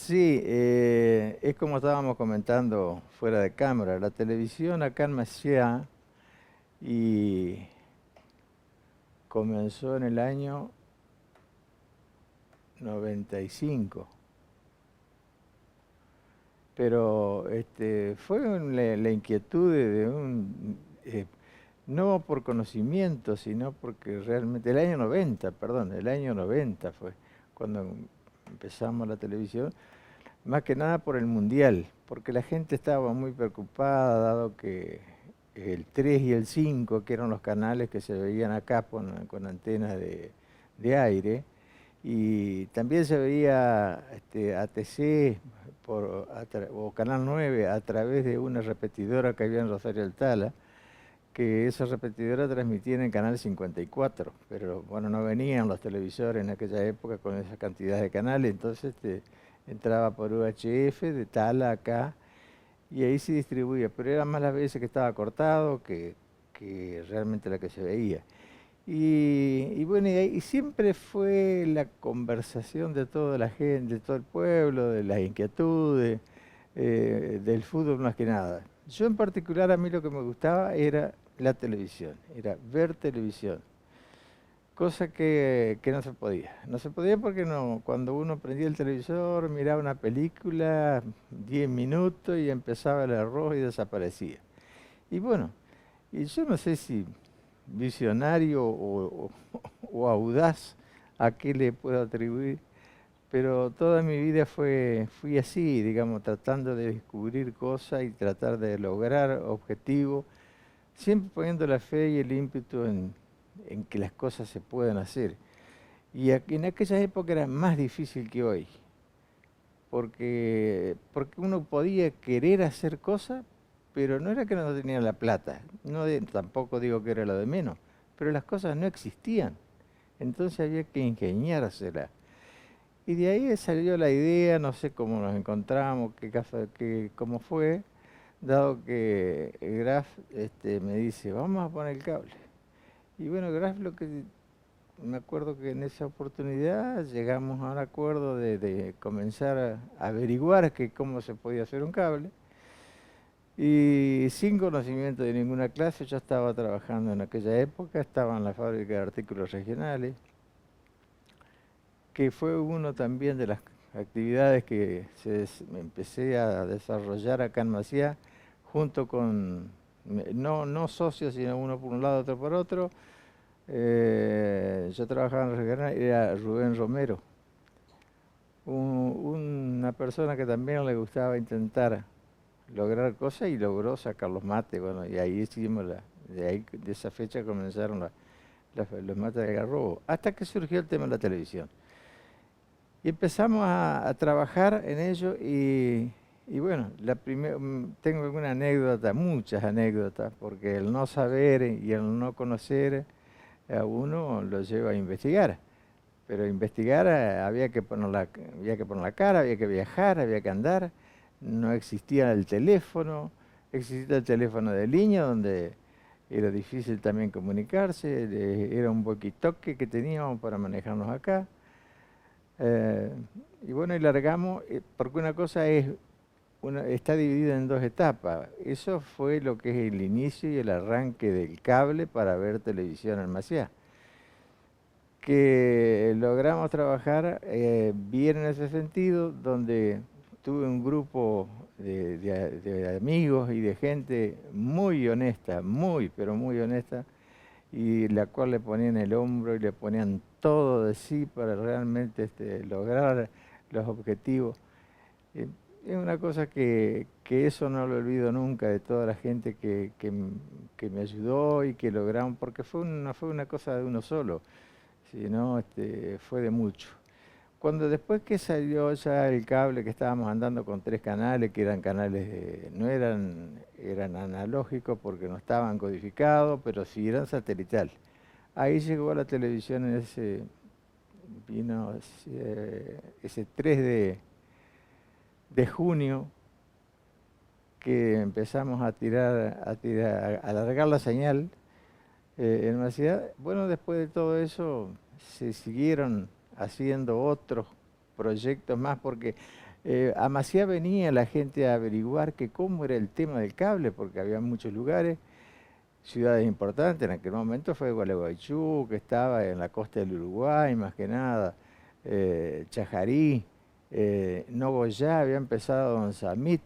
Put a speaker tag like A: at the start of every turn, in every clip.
A: Sí, es como estábamos comentando fuera de cámara. La televisión acá en Maciá y comenzó en el año 95. Pero fue la inquietud no por conocimiento, sino porque realmente, el año 90, perdón, el año 90 fue cuando empezamos la televisión. Más que nada por el mundial, porque la gente estaba muy preocupada, dado que el 3 y el 5, que eran los canales que se veían acá con antenas de aire, y también se veía ATC o Canal 9 a través de una repetidora que había en Rosario del Tala, que esa repetidora transmitía en el canal 54, pero bueno, no venían los televisores en aquella época con esa cantidad de canales, entonces entraba por UHF de Tala acá y ahí se distribuía, pero eran más las veces que estaba cortado que realmente la que se veía. Y bueno, y siempre fue la conversación de toda la gente, de todo el pueblo, de las inquietudes, del fútbol más que nada. Yo en particular, a mí lo que me gustaba era la televisión, era ver televisión, cosa que no se podía. No se podía porque no, cuando uno prendía el televisor, miraba una película, 10 minutos y empezaba el arroz y desaparecía. Y bueno, y yo no sé si visionario o audaz a qué le puedo atribuir, pero toda mi vida fui así, digamos, tratando de descubrir cosas y tratar de lograr objetivos, siempre poniendo la fe y el ímpetu en que las cosas se puedan hacer. Y en aquella época era más difícil que hoy, porque uno podía querer hacer cosas, pero no era que no tenía la plata, tampoco digo que era lo de menos, pero las cosas no existían, entonces había que ingeniárselas. Y de ahí salió la idea, no sé cómo nos encontramos, cómo fue, dado que Graf me dice, vamos a poner el cable. Y bueno, Graf me acuerdo que en esa oportunidad llegamos a un acuerdo de comenzar a averiguar cómo se podía hacer un cable. Y sin conocimiento de ninguna clase, yo estaba trabajando en aquella época, estaba en la fábrica de artículos regionales, que fue uno también de las actividades que empecé a desarrollar acá en Maciá, junto con, no socios, sino uno por un lado, otro por otro. Yo trabajaba en regional, era Rubén Romero, una persona que también le gustaba intentar lograr cosas y logró sacar los mates. Bueno, y ahí hicimos de esa fecha comenzaron los mates de Algarrobo, hasta que surgió el tema de la televisión. Y empezamos a trabajar en ello y bueno, tengo alguna anécdota, muchas anécdotas, porque el no saber y el no conocer a uno lo lleva a investigar. Pero investigar había que poner la cara, había que viajar, había que andar. No existía el teléfono, existía el teléfono de línea donde era difícil también comunicarse, era un walkie-talkie que teníamos para manejarnos acá. Eh, y bueno, y largamos, porque una cosa está dividida en dos etapas. Eso fue lo que es el inicio y el arranque del cable para ver televisión en Maciá, que logramos trabajar bien en ese sentido, donde tuve un grupo de amigos y de gente muy honesta, muy, pero muy honesta, y la cual le ponían el hombro y le ponían todo de sí para realmente lograr los objetivos. Eh, es una cosa que eso no lo olvido nunca, de toda la gente que me ayudó y que logramos, porque no fue una cosa de uno solo, sino fue de mucho. Cuando después que salió ya el cable, que estábamos andando con 3 canales, que eran canales, eran analógicos porque no estaban codificados, pero sí eran satelital. Ahí llegó la televisión vino ese 3 de junio, que empezamos a alargar la señal en una ciudad. Bueno, después de todo eso se siguieron haciendo otros proyectos más, porque A Maciá venía la gente a averiguar que cómo era el tema del cable, porque había muchos lugares, ciudades importantes, en aquel momento fue Gualeguaychú, que estaba en la costa del Uruguay, más que nada, Chajarí, Nogoyá, había empezado Don Samit,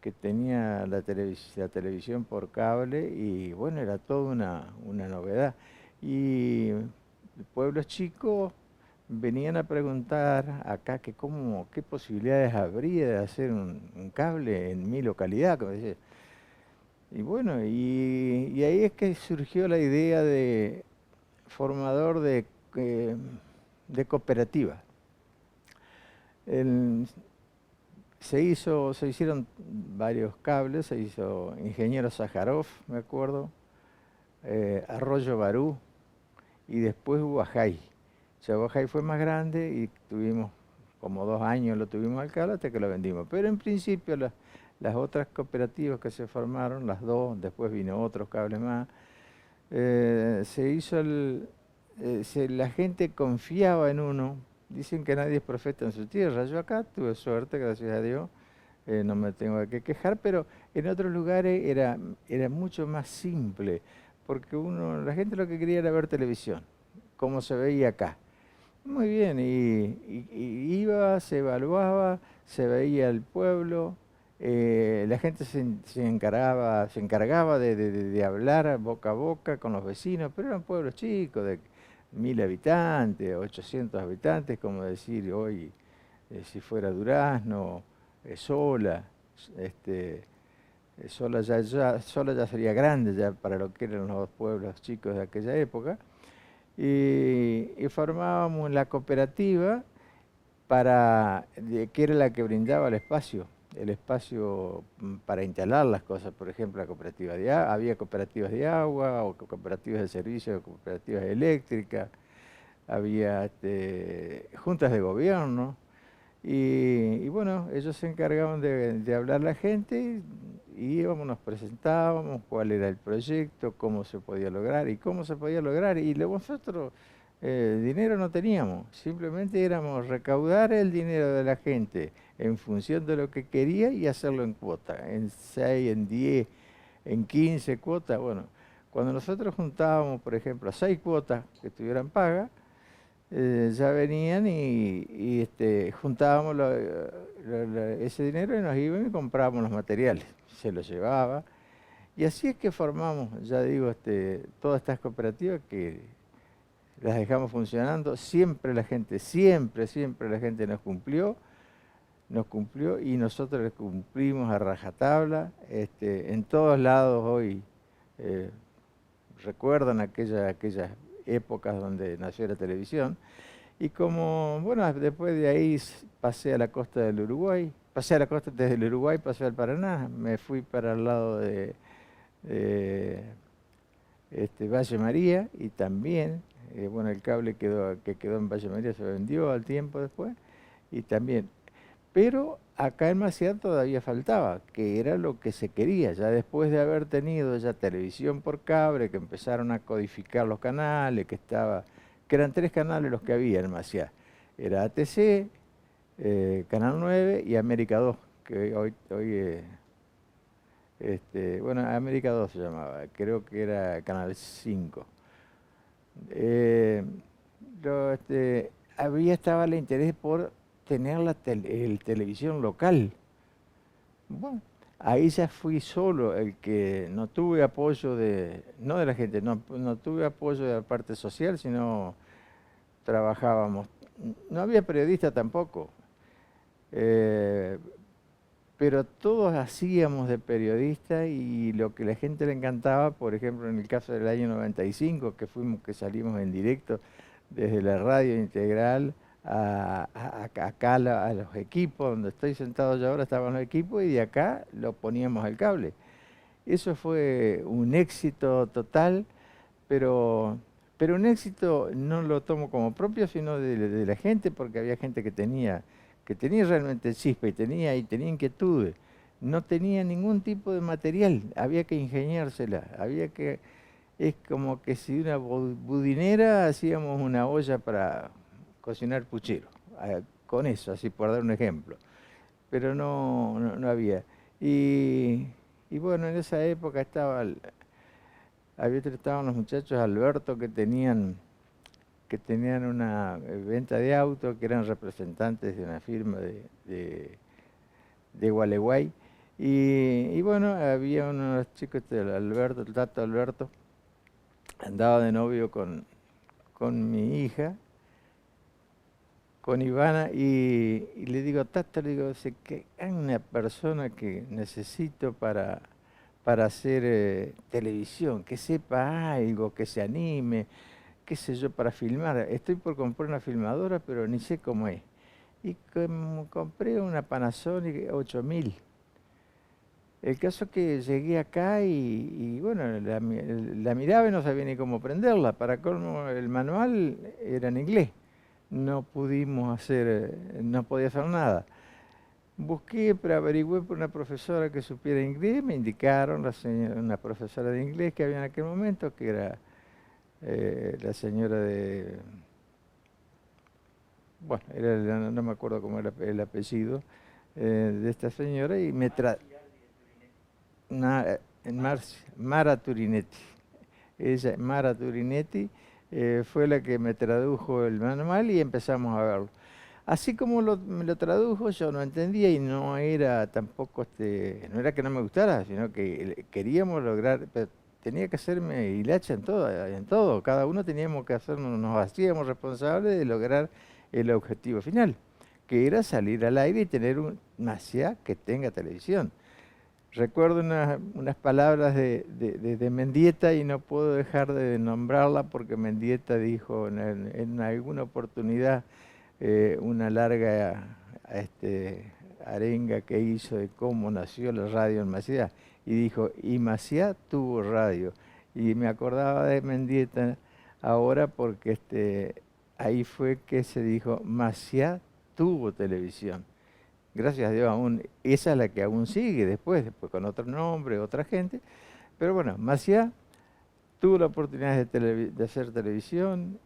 A: que tenía la televisión por cable, y bueno, era toda una novedad. Y pueblos chicos venían a preguntar acá que qué posibilidades habría de hacer un cable en mi localidad, como decía. Y bueno, y ahí es que surgió la idea de formador eh, de cooperativa. El- se hicieron varios cables, se hizo Ingeniero Sájarov, me acuerdo, Arroyo Barú, y después Huajay. Huajay fue más grande y tuvimos como 2 años lo tuvimos al cable hasta que lo vendimos. Pero en principio las otras cooperativas que se formaron, las dos, después vino otros cables más, se hizo la gente confiaba en uno. Dicen que nadie es profeta en su tierra. Yo acá tuve suerte, gracias a Dios, no me tengo de qué quejar, pero en otros lugares era mucho más simple, porque la gente lo que quería era ver televisión, como se veía acá. Muy bien, y iba, se evaluaba, se veía el pueblo, la gente se encargaba de hablar boca a boca con los vecinos, pero eran pueblos chicos, de 1000 habitantes, 800 habitantes, como decir hoy, si fuera Durazno, Sola, este, Sola ya sería grande ya para lo que eran los pueblos chicos de aquella época, y formábamos la cooperativa que era la que brindaba el espacio para instalar las cosas. Por ejemplo, la cooperativa había cooperativas de agua, o cooperativas de servicio, cooperativas eléctricas, había juntas de gobierno, y bueno, ellos se encargaban de hablar a la gente, y íbamos, nos presentábamos, cuál era el proyecto, cómo se podía lograr y cómo se podía lograr. Y luego nosotros dinero no teníamos, simplemente éramos recaudar el dinero de la gente en función de lo que quería y hacerlo en cuota, en 6, en 10, en 15 cuotas. Bueno, cuando nosotros juntábamos, por ejemplo, 6 cuotas que estuvieran pagas, ya venían y juntábamos ese dinero y nos íbamos y comprábamos los materiales, se los llevaba. Y así es que formamos, ya digo, todas estas cooperativas que las dejamos funcionando. Siempre la gente nos cumplió y nosotros les cumplimos a rajatabla. En todos lados hoy eh, recuerdan aquellas épocas donde nació la televisión. Y como, bueno, después de ahí pasé a la costa del Uruguay, pasé a la costa desde el Uruguay, pasé al Paraná, me fui para el lado de, Valle María, y también, bueno, el cable que quedó en Valle María se vendió al tiempo después, y también. Pero acá en Maciá todavía faltaba, que era lo que se quería, ya después de haber tenido ya televisión por cable, que empezaron a codificar los canales, que eran 3 canales los que había en Maciá. Era ATC, Canal 9 y América 2, que hoy bueno, América 2 se llamaba, creo que era Canal 5. Eh, estaba el interés por tener el televisión local. Bueno, ahí ya fui solo el que no tuve apoyo no de la gente, no tuve apoyo de la parte social, sino trabajábamos. No había periodista tampoco, eh, pero todos hacíamos de periodista, y lo que a la gente le encantaba, por ejemplo, en el caso del año 95, que salimos en directo desde la radio integral acá a los equipos, donde estoy sentado yo ahora estaban los equipos, y de acá lo poníamos al cable. Eso fue un éxito total, pero, pero un éxito no lo tomo como propio, sino de la gente, porque había gente que tenía realmente chispa y tenía inquietudes. No tenía ningún tipo de material, había que ingeniársela, es como que si una budinera hacíamos una olla para cocinar puchero, con eso, así por dar un ejemplo. pero no había. Y, y bueno, en esa época estaban los muchachos Alberto que tenían una venta de autos, que eran representantes de una firma de Gualeguay. Y bueno, había unos chicos, Alberto, el Tato Alberto, andaba de novio con mi hija, con Ivana, y le digo, Tato, le digo, sé que hay una persona que necesito para hacer televisión, que sepa algo, que se anime, qué sé yo, para filmar. Estoy por comprar una filmadora, pero ni sé cómo es. Y compré una Panasonic 8000. El caso es que llegué acá y bueno, la miraba y no sabía ni cómo prenderla. Para colmo, el manual era en inglés. No podía hacer nada. Busqué, pero averigüé por una profesora que supiera inglés. Me indicaron una profesora de inglés que había en aquel momento, que era la señora bueno, no me acuerdo cómo era el apellido de esta señora, y Mara Turinetti. Ella, Mara Turinetti, fue la que me tradujo el manual y empezamos a verlo. Así como me lo tradujo, yo no entendía y no era tampoco, no era que no me gustara, sino que queríamos lograr, pero tenía que hacerme hilacha en todo, en todo. Cada uno teníamos que hacernos, nos hacíamos responsables de lograr el objetivo final, que era salir al aire y tener una ciudad que tenga televisión. Recuerdo unas palabras de Mendieta y no puedo dejar de nombrarla porque Mendieta dijo en alguna oportunidad una larga arenga que hizo de cómo nació la radio en Maciá, y dijo, y Maciá tuvo radio. Y me acordaba de Mendieta ahora porque ahí fue que se dijo, Maciá tuvo televisión. Gracias a Dios aún, esa es la que aún sigue después con otro nombre, otra gente. Pero bueno, Maciá tuvo la oportunidad de hacer televisión,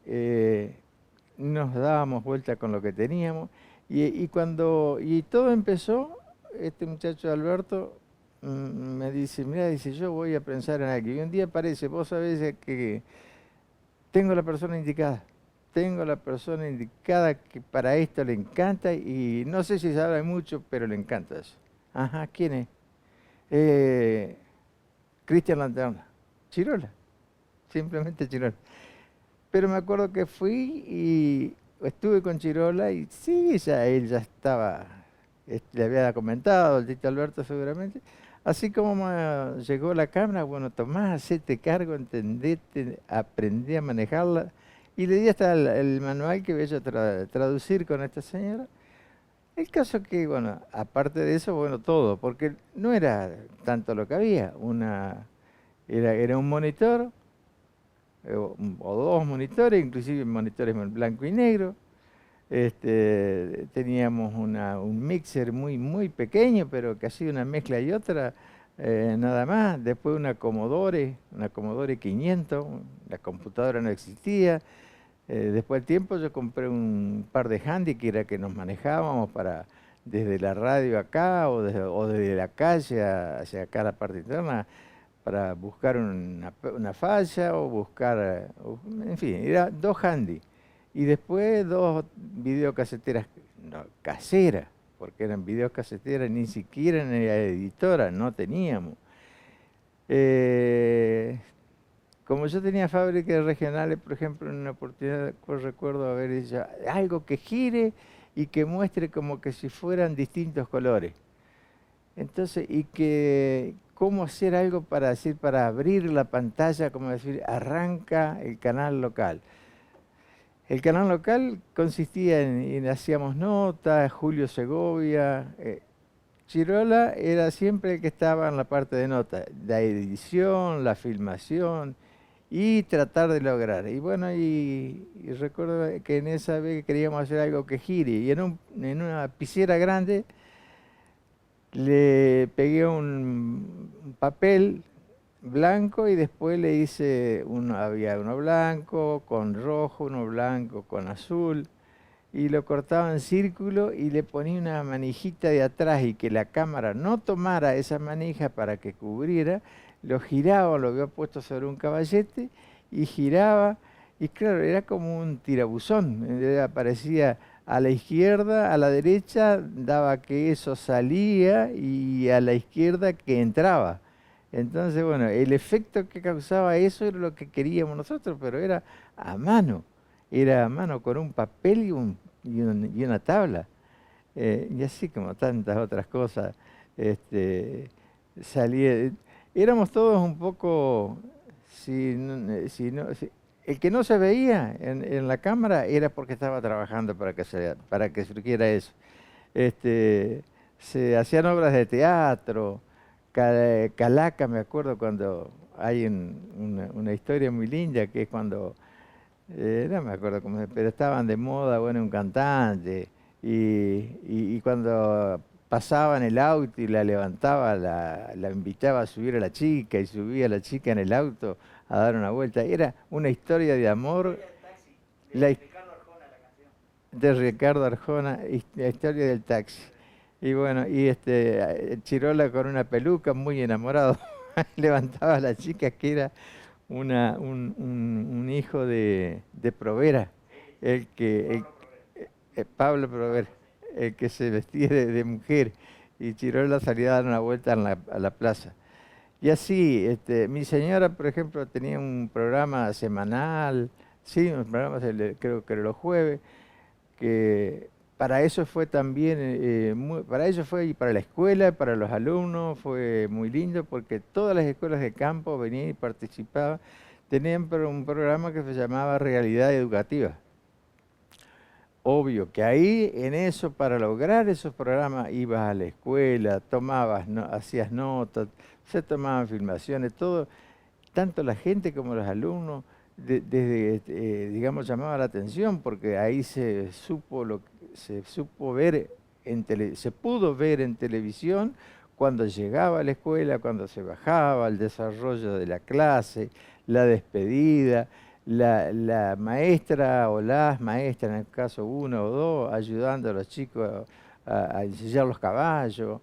A: nos dábamos vuelta con lo que teníamos, y todo empezó, este muchacho Alberto me dice, mira, dice, yo voy a pensar en algo. Y un día aparece, vos sabés que tengo la persona indicada. Tengo la persona indicada que para esto le encanta y no sé si sabe mucho, pero le encanta eso. Ajá, ¿quién es? Eh, Cristian Lanterna. Chirola, simplemente Chirola. Pero me acuerdo que fui y estuve con Chirola y sí, él ya estaba, le había comentado, el Tito Alberto seguramente. Así como me llegó la cámara, bueno, Tomás, hacete cargo, entendete, aprendí a manejarla. Y le di hasta el manual que voy a traducir con esta señora. El caso que, bueno, aparte de eso, bueno, todo, porque no era tanto lo que había. Era un monitor, o dos monitores, inclusive monitores en blanco y negro. Teníamos un mixer muy, muy pequeño, pero que hacía una mezcla y otra, nada más. Después una Commodore 500, la computadora no existía. Después del tiempo yo compré un par de handy que era que nos manejábamos desde la radio acá o desde la calle hacia acá la parte interna, para buscar una falla o buscar, en fin, era dos handy. Y después dos videocaseteras, no, caseras, porque eran videocaseteras, ni siquiera en la editora, no teníamos. Eh, Como yo tenía fábricas regionales, por ejemplo, en una oportunidad recuerdo haber hecho algo que gire y que muestre como que si fueran distintos colores. Entonces, y que cómo hacer algo para decir, para abrir la pantalla, como decir, arranca el canal local. El canal local consistía hacíamos notas, Julio Segovia, Chirola era siempre el que estaba en la parte de notas, la edición, la filmación y tratar de lograr. Y bueno, y recuerdo que en esa vez queríamos hacer algo que gire, y en una piscera grande le pegué un papel blanco y después le hice había uno blanco con rojo, uno blanco con azul, y lo cortaba en círculo y le ponía una manijita de atrás y que la cámara no tomara esa manija para que cubriera, lo giraba, lo había puesto sobre un caballete y giraba, y claro, era como un tirabuzón, aparecía a la izquierda, a la derecha, daba que eso salía y a la izquierda que entraba. Entonces, bueno, el efecto que causaba eso era lo que queríamos nosotros, pero era a mano con un papel y una tabla. Y así como tantas otras cosas, este, salía, éramos todos un poco, el que no se veía en la cámara era porque estaba trabajando para que surgiera eso. Este, Se hacían obras de teatro, Calaca, me acuerdo cuando hay una historia muy linda que es cuando no me acuerdo cómo pero estaban de moda, bueno, un cantante, y cuando pasaba en el auto y la levantaba, la invitaba a subir a la chica y subía a la chica en el auto a dar una vuelta. Era una historia de amor, la his- de Ricardo Arjona, la historia del taxi. Y bueno, Chirola con una peluca, muy enamorado, levantaba a la chica que era un hijo de Provera, el que, el- Pablo Provera, el que se vestía de mujer, y Chirola salía a dar una vuelta a la plaza. Y así, mi señora, por ejemplo, tenía un programa semanal, sí, un programa, creo que era los jueves, que para eso fue también, para ellos fue y para la escuela, para los alumnos, fue muy lindo porque todas las escuelas de campo venían y participaban. Tenían un programa que se llamaba Realidad Educativa. Obvio que ahí, en eso, para lograr esos programas, ibas a la escuela, hacías notas, se tomaban filmaciones, todo, tanto la gente como los alumnos, digamos, llamaba la atención porque ahí se supo ver se pudo ver en televisión cuando llegaba a la escuela, cuando se bajaba, el desarrollo de la clase, la despedida, la maestra o las maestras, en el caso uno o dos, ayudando a los chicos a ensillar los caballos,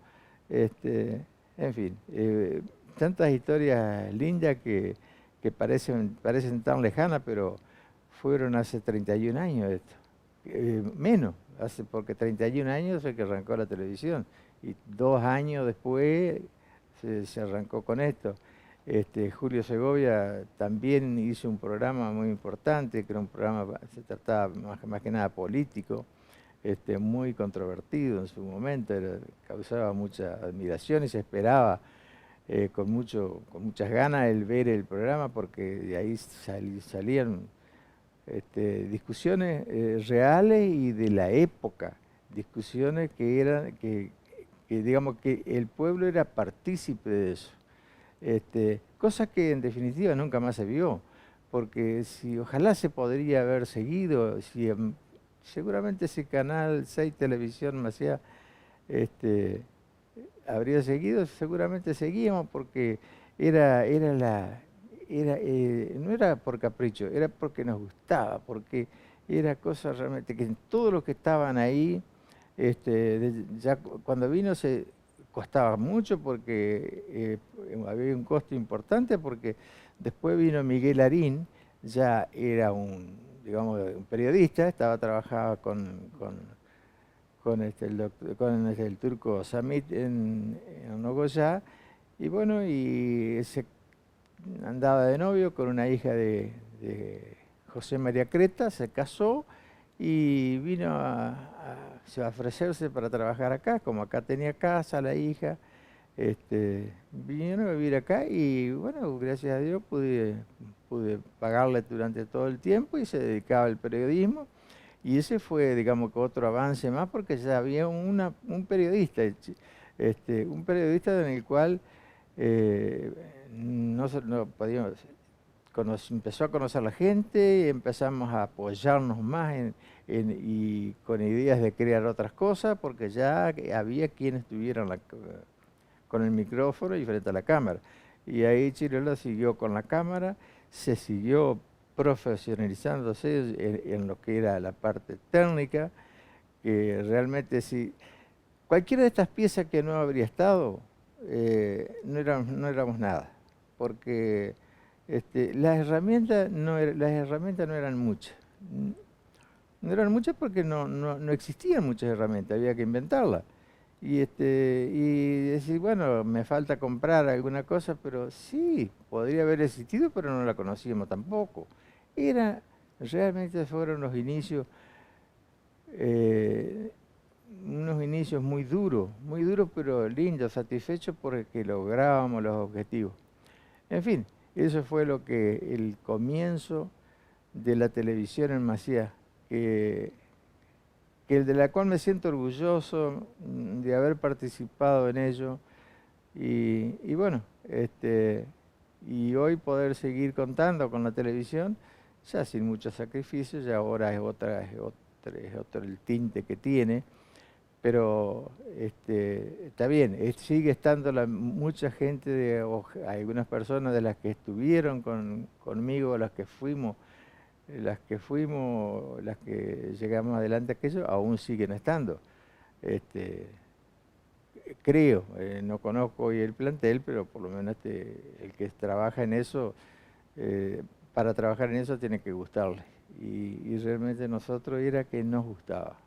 A: este, en fin, tantas historias lindas que parecen tan lejanas, pero fueron hace 31 años esto. Menos, porque 31 años fue que arrancó la televisión y 2 años después se arrancó con esto. Julio Segovia también hizo un programa muy importante, que era un programa, se trataba más que nada político, muy controvertido en su momento, causaba mucha admiración y se esperaba con muchas ganas el ver el programa porque de ahí salían discusiones reales y de la época, discusiones que digamos que el pueblo era partícipe de eso. Cosa que en definitiva nunca más se vio, porque si ojalá se podría haber seguido, si seguramente ese canal 6 Televisión Macía este, habría seguido, seguramente seguíamos porque era, era la, no era por capricho, era porque nos gustaba, porque era cosa realmente que todos los que estaban ahí, cuando vino se costaba mucho porque había un costo importante porque después vino Miguel Arín, ya era digamos, un periodista, trabajaba con el turco Samit en Nogoyá, y bueno, se andaba de novio con una hija de José María Creta, se casó y vino a ofrecerse para trabajar acá, como acá tenía casa la hija, vinieron a vivir acá y bueno, gracias a Dios pude pagarle durante todo el tiempo y se dedicaba al periodismo. Y ese fue, digamos, que otro avance más porque ya había un periodista, un periodista en el cual no podíamos, empezó a conocer la gente, empezamos a apoyarnos más y con ideas de crear otras cosas porque ya había quienes estuvieran con el micrófono y frente a la cámara. Y ahí Chirola siguió con la cámara, se siguió profesionalizándose en lo que era la parte técnica, que realmente si cualquiera de estas piezas que no habría estado, no éramos nada, porque las herramientas no eran muchas. No eran muchas porque no existían muchas herramientas, había que inventarlas. Y decir, bueno, me falta comprar alguna cosa, pero sí, podría haber existido, pero no la conocíamos tampoco. Realmente fueron los inicios, eh, unos inicios muy duros, pero lindos, satisfechos porque lográbamos los objetivos. En fin, eso fue el comienzo de la televisión en Masía, que, de la cual me siento orgulloso de haber participado en ello y bueno, y hoy poder seguir contando con la televisión, ya sin muchos sacrificios, ya ahora es otro el tinte que tiene, pero está bien, sigue estando mucha gente, algunas personas de las que estuvieron conmigo, las que llegamos adelante aquello, aún siguen estando. Este, creo, no conozco hoy el plantel, pero por lo menos el que trabaja en eso, eh, para trabajar en eso tiene que gustarle. Y realmente nosotros era que nos gustaba.